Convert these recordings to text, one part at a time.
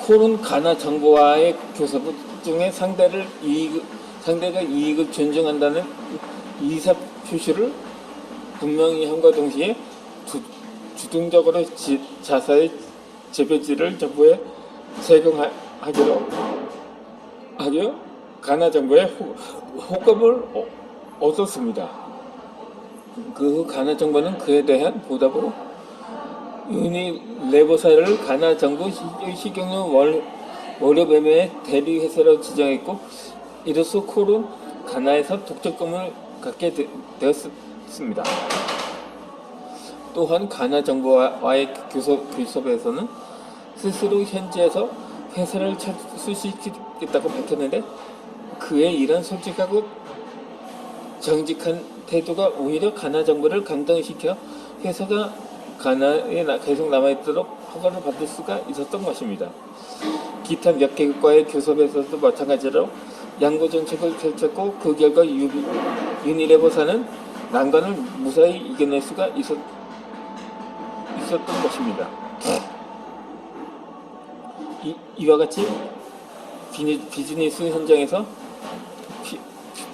콜은 가나 정부와의 교섭 중에 상대가 이익을 존중한다는 이사 표시를 분명히 함과 동시에 주동적으로 자사의 재배지를 정부에 세금하기로 하여 가나 정부의 호감을 얻었습니다. 그 후 가나 정부는 그에 대한 보답으로 유니레버사를 가나 정부 식용유 원료 매매의 대리 회사로 지정했고, 이로써 콜은 가나에서 독점권을 갖게 되었습니다. 또한 가나 정부와의 교섭에서는 스스로 현지에서 회사를 철수시키겠다고 밝혔는데, 그의 이런 솔직하고 정직한 태도가 오히려 가나 정부를 감동시켜 회사가 가나에 계속 남아있도록 허가를 받을 수가 있었던 것입니다. 기타 몇 개국과의 교섭에서도 마찬가지로 양보 정책을 펼쳤고, 그 결과 유니레버사는 난관을 무사히 이겨낼 수가 있었던 것입니다. 이와 같이 비즈니스 현장에서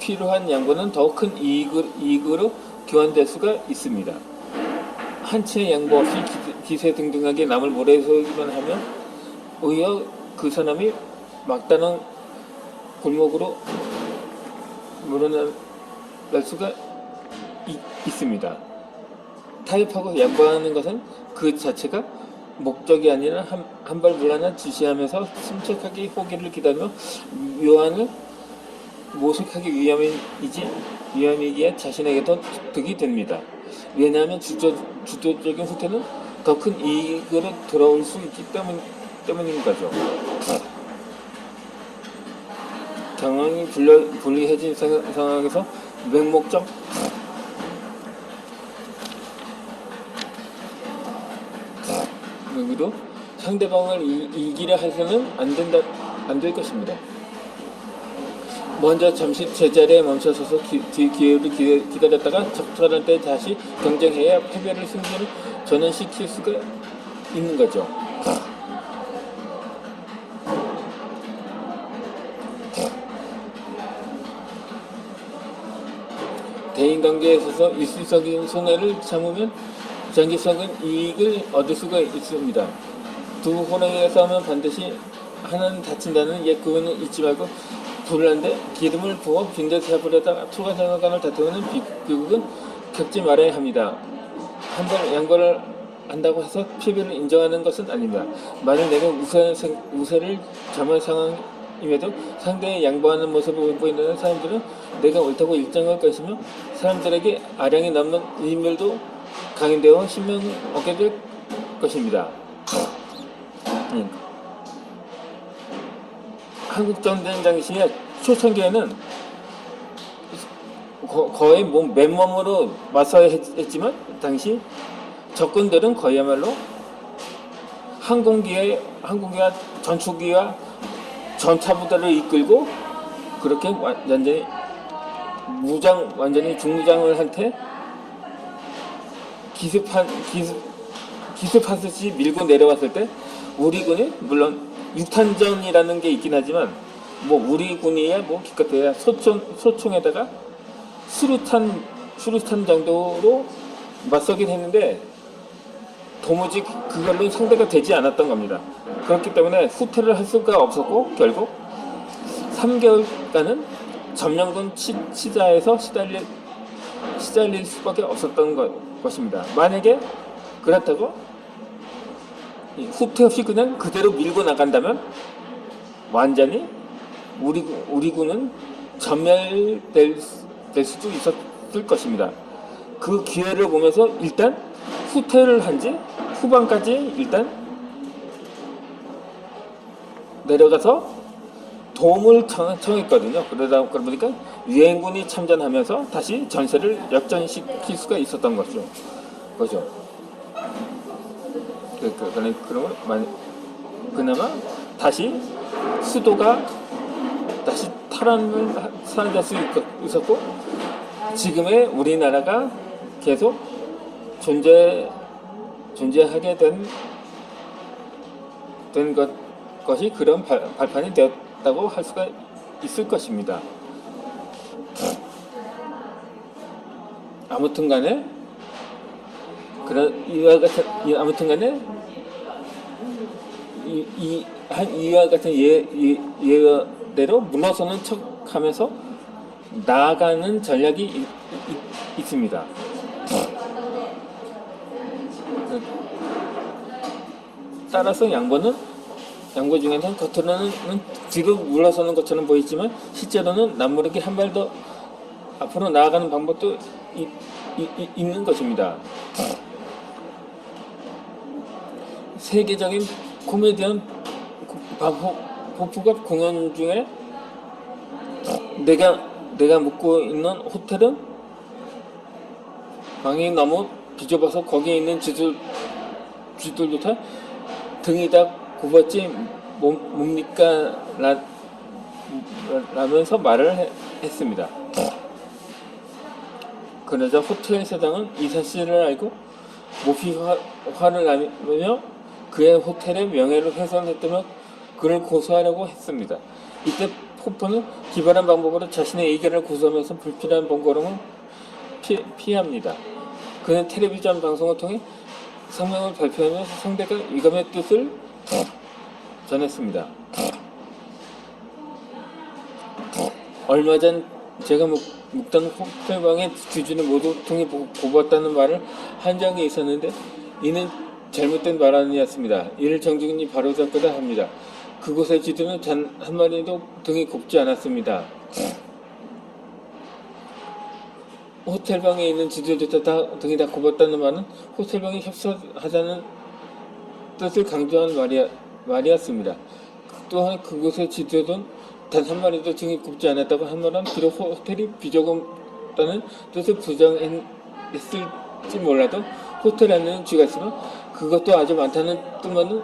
필요한 양보는 더 큰 이익으로 교환될 수가 있습니다. 한 채의 양보 없이 기세등등하게 남을 몰아세우기만 하면 오히려 그 사람이 막다른 골목으로 물러날 수가 있습니다. 타협하고 양보하는 것은 그 자체가 목적이 아니라 한 발 물러나 지시하면서 침착하게 호기를 기다리며 묘안을 모색하기 위함이기에 자신에게도 득이 됩니다. 왜냐하면 주도적인 후퇴는 더 큰 이익으로 돌아올 수 있기 때문인 거죠. 경영이 불리해진 상황에서 맹목적 여기도 상대방을 이기려 해서는 안 될 것입니다. 먼저 잠시 제자리에 멈춰서서 기회를 기다렸다가 적절할 때 다시 경쟁해야 패배를 승리를 전환시킬 수가 있는 거죠. 대인관계에 있어서 일시적인 손해를 참으면 장기적인 이익을 얻을 수가 있습니다. 두 호랑이가 싸우면 반드시 하나는 다친다는 옛 구호는 잊지 말고, 불난데 기름을 부어 빈대 잡으려다가 투가장관을 다투는 비극은 겪지 말아야 합니다. 한 번 양보를 한다고 해서 패배를 인정하는 것은 아닙니다. 만약 내가 우세를 점할 상황임에도 상대의 양보하는 모습을 보이는 사람들은 내가 옳다고 일정할 것이며, 사람들에게 아량이 남는 인물도 강인되어 신명을 얻게 될 것입니다. 한국 전쟁 당시에 초창기에는 거의 맨몸으로 맞서야 했지만, 당시 적군들은 거의야말로 항공기와 전투기와 전차부대를 이끌고 그렇게 완전히 중무장을 한 채 기습하듯이 밀고 내려왔을 때, 우리 군이 물론 육탄전이라는 게 있긴 하지만 우리 군이야 기껏해야 소총에다가 수류탄 정도로 맞서긴 했는데 도무지 그걸로 상대가 되지 않았던 겁니다. 그렇기 때문에 후퇴를 할 수가 없었고, 결국 3개월간은 점령군 치자에서 시달릴 수밖에 없었던 것입니다. 만약에 그렇다고 후퇴 없이 그냥 그대로 밀고 나간다면 완전히 우리 군은 전멸될 수도 있었을 것입니다. 그 기회를 보면서 일단 후퇴를 한지 후반까지 일단 내려가서 도움을 청했거든요. 그러다 보니까 유엔군이 참전하면서 다시 전세를 역전시킬 수가 있었던 거죠. 그러면 그나마 다시 수도가 다시 살아날 수 있었고, 지금의 우리나라가 계속 존재할 존재하게 된 것이 그런 발판이 되었다고 할 수가 있을 것입니다. 아무튼간에 이와 같은 예대로 물러서는 척하면서 나아가는 전략이 있습니다. 따라서 양보 중에서는 겉으로는 뒤로 물러서는 것처럼 보이지만 실제로는 남모르게 한 발 더 앞으로 나아가는 방법도 있는 것입니다. 세계적인 코미디언 호프가 공연 중에 내가 묵고 있는 호텔은 방이 너무 비좁아서 거기에 있는 쥐들부터 등이 다 굽었지 뭡니까? 라면서 말을 했습니다. 그러자 호텔 사장은 이 사실을 알고 몹시 화를 나며 그의 호텔의 명예를 훼손했다며 그를 고소하려고 했습니다. 이때 호프는 기발한 방법으로 자신의 의견을 고소하면서 불필요한 번거로움을 피합니다. 그는 텔레비전 방송을 통해 성명을 발표하면서 상대가 위감의 뜻을 전했습니다. 얼마 전 제가 묵던 호텔방의 주주는 모두 등이 굽었다는 말을 한 적이 있었는데 이는 잘못된 말 아니었습니다. 이를 정중히 바로잡고자 합니다. 그곳의 쥐들은 단 한 마리도 등이 굽지 않았습니다. 호텔방에 있는 쥐들도 등이 다 굽었다는 말은 호텔방이 협소하다는 뜻을 강조한 말이었습니다. 또한 그곳의 쥐들은 단 한 마리도 등이 굽지 않았다고 한 말은 비록 호텔이 비좁다는 뜻을 부정했을지 몰라도 호텔 안에는 쥐가 있으면 그것도 아주 많다는 뜻만은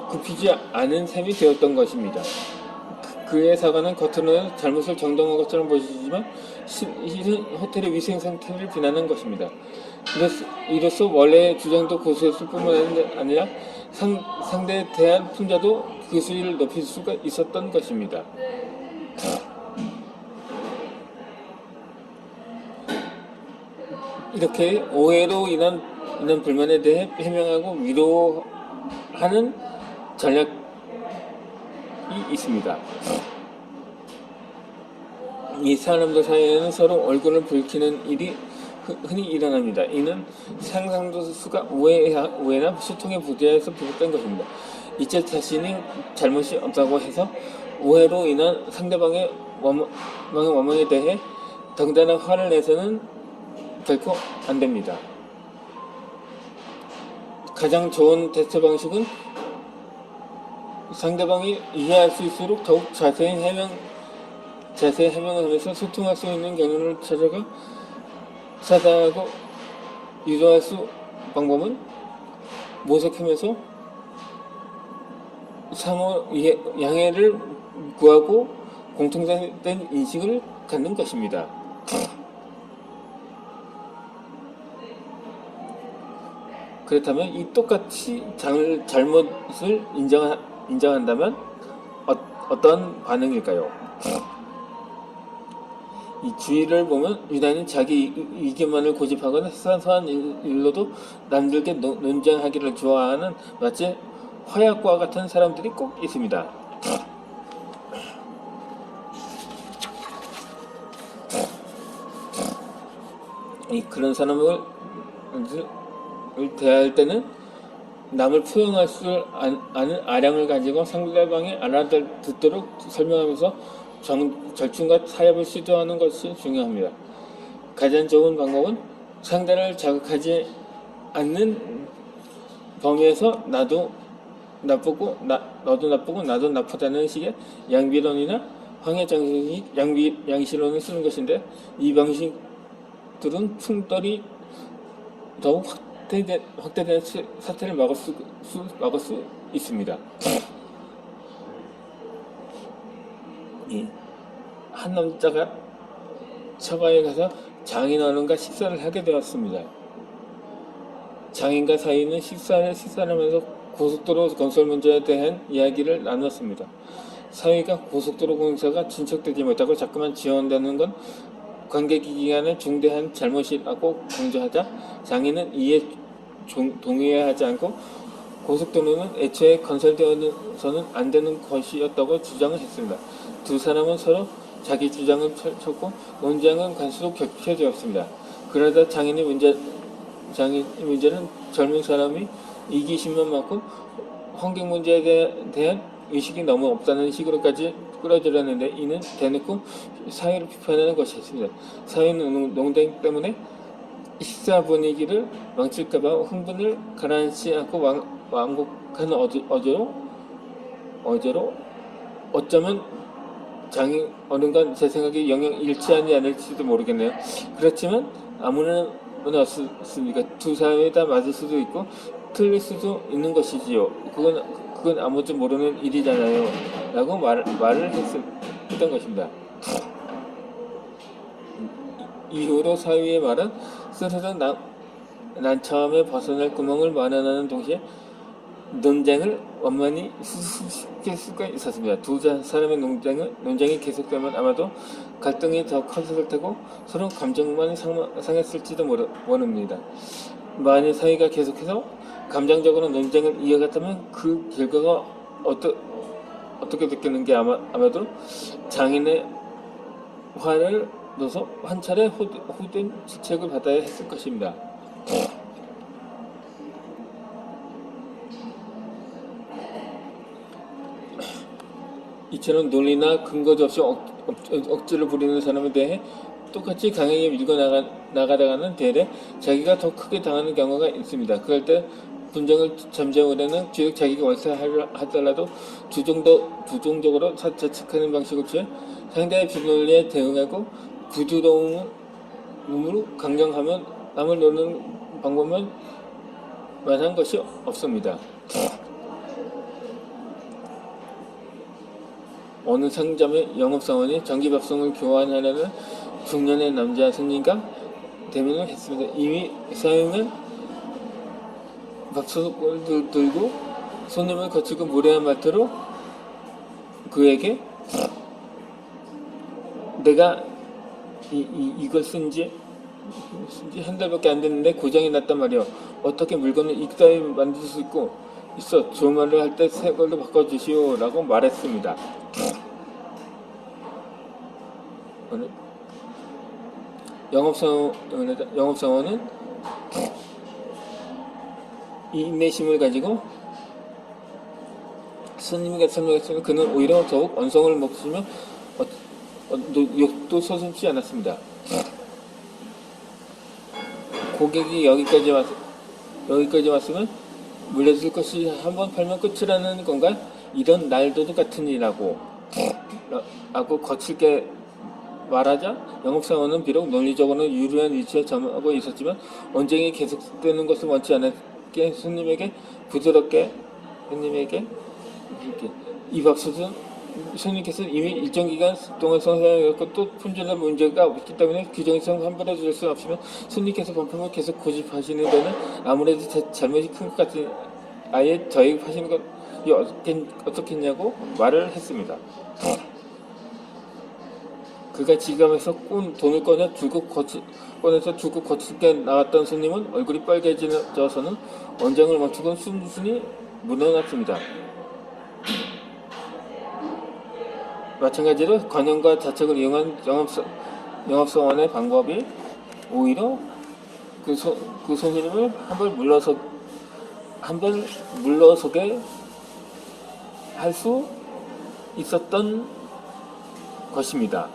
굽히지 않은 셈이 되었던 것입니다. 그의 사과는 겉으로는 잘못을 정당한 것처럼 보이지만 실은 호텔의 위생 상태를 비난한 것입니다. 이로써 원래의 주장도 고수했을 뿐만 아니라 상대에 대한 풍자도 그 수위를 높일 수가 있었던 것입니다. 이렇게 오해로 인한 불만에 대해 해명하고 위로하는 전략이 있습니다. 이 사람들 사이에는 서로 얼굴을 붉히는 일이 흔히 일어납니다. 이는 상상도 수가 오해나 소통의 부재에서 비롯된 것입니다. 이제 자신이 잘못이 없다고 해서 오해로 인한 상대방의 원망에 대해 덩달아 화를 내서는 결코 안 됩니다. 가장 좋은 대처 방식은 상대방이 이해할 수 있도록 더욱 자세히 해명을 하면서 소통할 수 있는 경로를 찾아가고 유도할 수 방법은 모색하면서 상호 양해를 구하고 공통된 인식을 갖는 것입니다. 그렇다면 이 똑같이 잘못을 인정한다면 어떤 반응일까요? 이 주의를 보면 유난히 자기 의견만을 고집하거나 사소한 일로도 남들께 논쟁하기를 좋아하는 마치 화약과 같은 사람들이 꼭 있습니다. 그런 사람을 대할 때는 남을 포용할 줄 아는 아량을 가지고 상대방이 알아듣도록 설명하면서 절충과 타협을 시도하는 것이 중요합니다. 가장 좋은 방법은 상대를 자극하지 않는 범위에서 너도 나쁘고 나도 나쁘다는 식의 양비론이나 황해장식 양시론을 쓰는 것인데 이 방식들은 충돌이 더욱 확대된 사태를 막을 수 있습니다. 한 남자가 처가에 가서 장인어른과 식사를 하게 되었습니다. 장인과 사위는 식사를 하면서 고속도로 건설 문제에 대한 이야기를 나눴습니다. 사위가 고속도로 공사가 진척되지 못하고 자꾸만 지연되는 건 관계기관의 중대한 잘못이라고 강조하자 장인은 이에 동의하지 않고 고속도로는 애초에 건설되어서는 안 되는 것이었다고 주장을 했습니다. 두 사람은 서로 자기 주장을 펼쳤고 논쟁은 갈수록 격해졌습니다. 그러다 장인의 문제는 젊은 사람이 이기심만 많고 환경 문제에 대한 의식이 너무 없다는 식으로까지 끌어들였는데 이는 대놓고 사회를 비판하는 것이었습니다. 사회는 농담 때문에 식사 분위기를 망칠까봐 흥분을 가라앉히지 않고 완곡한 어제로 어쩌면 장인 어른과 제 생각이 영영 일치하지 않을지도 모르겠네요. 그렇지만 아무나 없습니까? 두 사람이 다 맞을 수도 있고 틀릴 수도 있는 것이지요. 그건 아무도 모르는 일이잖아요. 라고 말을 했던 것입니다. 이후로 사위의 말은 스스로 난처함에 벗어날 구멍을 마련하는 동시에 논쟁을 원만히 시킬 수가 있었습니다. 두 사람의 논쟁이 계속되면 아마도 갈등이 더 커졌을 테고 서로 감정만 상했을지도 모릅니다. 만일 사위가 계속해서 감정적으로 논쟁을 이어갔다면 그 결과가 어떻게 느끼는 게 아마도 장인의 화를 넣어서 한 차례 호된 질책을 받아야 했을 것입니다. 이처럼 논리나 근거도 없이 억지를 부리는 사람에 대해 똑같이 강하게 밀고 나가다가는 대래 자기가 더 크게 당하는 경우가 있습니다. 그럴 때 분쟁을 잠재우려는 비록 자기가 월사하더라도 부정적으로 자책하는 방식을 취해 상대의 비논리에 대응하고 부드러움으로 강경하면 남을 노는 방법만 한 것이 없습니다. 어느 상점의 영업사원이 전기밥송을 교환하려는 중년의 남자 손님과 대면을 했습니다. 이미 사용은 밥솥을 들고 손님을 거치고 무례한 말투로 그에게 내가 이걸 쓴지 한 달밖에 안 됐는데 고장이 났단 말이야. 어떻게 물건을 이따위 만들 수 있어. 좋은 말을 할 때 새 걸로 바꿔주시오 라고 말했습니다. 영업사원은 이 인내심을 가지고 손님에게 설명했으면 그는 오히려 더욱 언성을 먹으며 욕도 서슴지 않았습니다. 고객이 여기까지 왔으면 물려줄 것이 한번 팔면 끝이라는 건가? 이런 날도도 같은 일이라고 거칠게 말하자 영업사원은 비록 논리적으로는 유리한 위치에 점하고 있었지만 언쟁이 계속되는 것을 원치 않았기에 손님에게 부드럽게 이 밥솥은 손님께서 이미 일정 기간 동안 사용해왔고 또 품질에 문제가 없기 때문에 규정상 환불해 줄 수 없으면 손님께서 반품을 계속 고집하시는 데는 아무래도 잘못이 큰 것 같으니 아예 저액하시는 건 어떻겠냐고 말을 했습니다. 그가 지갑에서 돈을 꺼내서 주고 거칠게 나왔던 손님은 얼굴이 빨개져서는 언쟁을 멈추고 순순히 물러났습니다. 마찬가지로 관용과 자책을 이용한 영업사원의 방법이 오히려 그 손님을 한 번 물러서게 할 수 있었던 것입니다.